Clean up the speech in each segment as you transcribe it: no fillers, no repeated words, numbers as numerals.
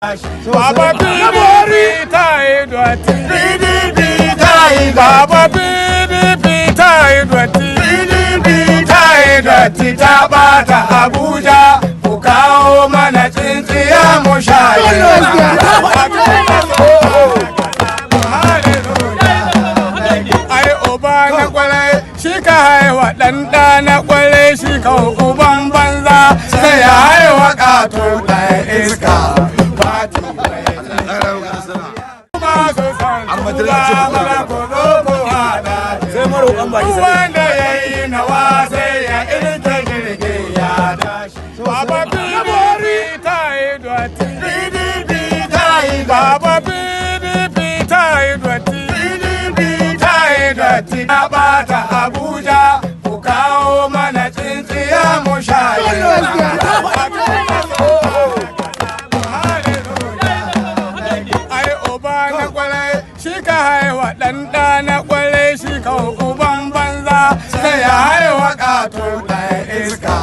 Baba PDP ta yi dotti. PDP ta yi Baba PDP ta yi dotti. PDP ta yi dotti ta bata Abuja. Ku kawo mana tsintsiya mu shaye. Ai uba na kwarai shi ka haiwa ɗan ɗa na kwarai shi ka uban banza sai ya haiwa ƙato ɗan iska. Wanda ya yi nawa sai ya irke jirgin ya dashi. Baba PDP ta yi dotti. PDP ta yi Baba PDP ta yi dotti. PDP ta yi dotti. Ta bata Abuja. Ku kawo mana tsintsiya mu shaye. Shi ka haiwa ɗan ɗa na ƙwarai shi ka uban banza sai ya haiwa ƙato ɗan iska.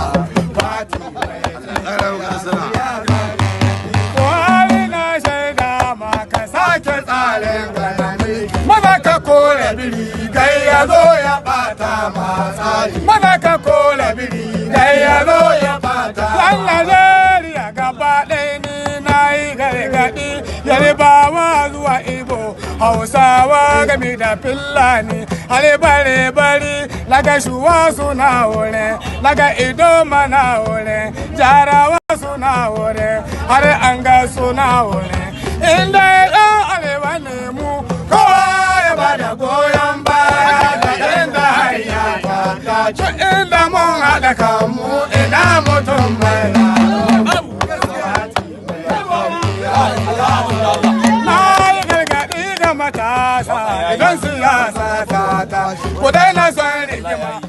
Buhari na shaida ma ka sake tsarin ganani. Maza ka kore biri gai ya zo ya ɓata ma tsari. Maza ka kore biri gai ya zo ya ɓata. Ɗan Najeriya gaba ɗaya ni na yi gargaɗi Yarbawa zuwa Igbo. Hausawa game da Fulani har bare bari laga shuwa suna wurin laga idoma na wurin jarawa suna wurin har an ga suna wurin inda ɗan arewa ne mu kowa ya bada goyon baya da inda hanya ta dace inda mun haɗa kanmu ina mutum mai matasa idan siyasa ta ku daina son rigima.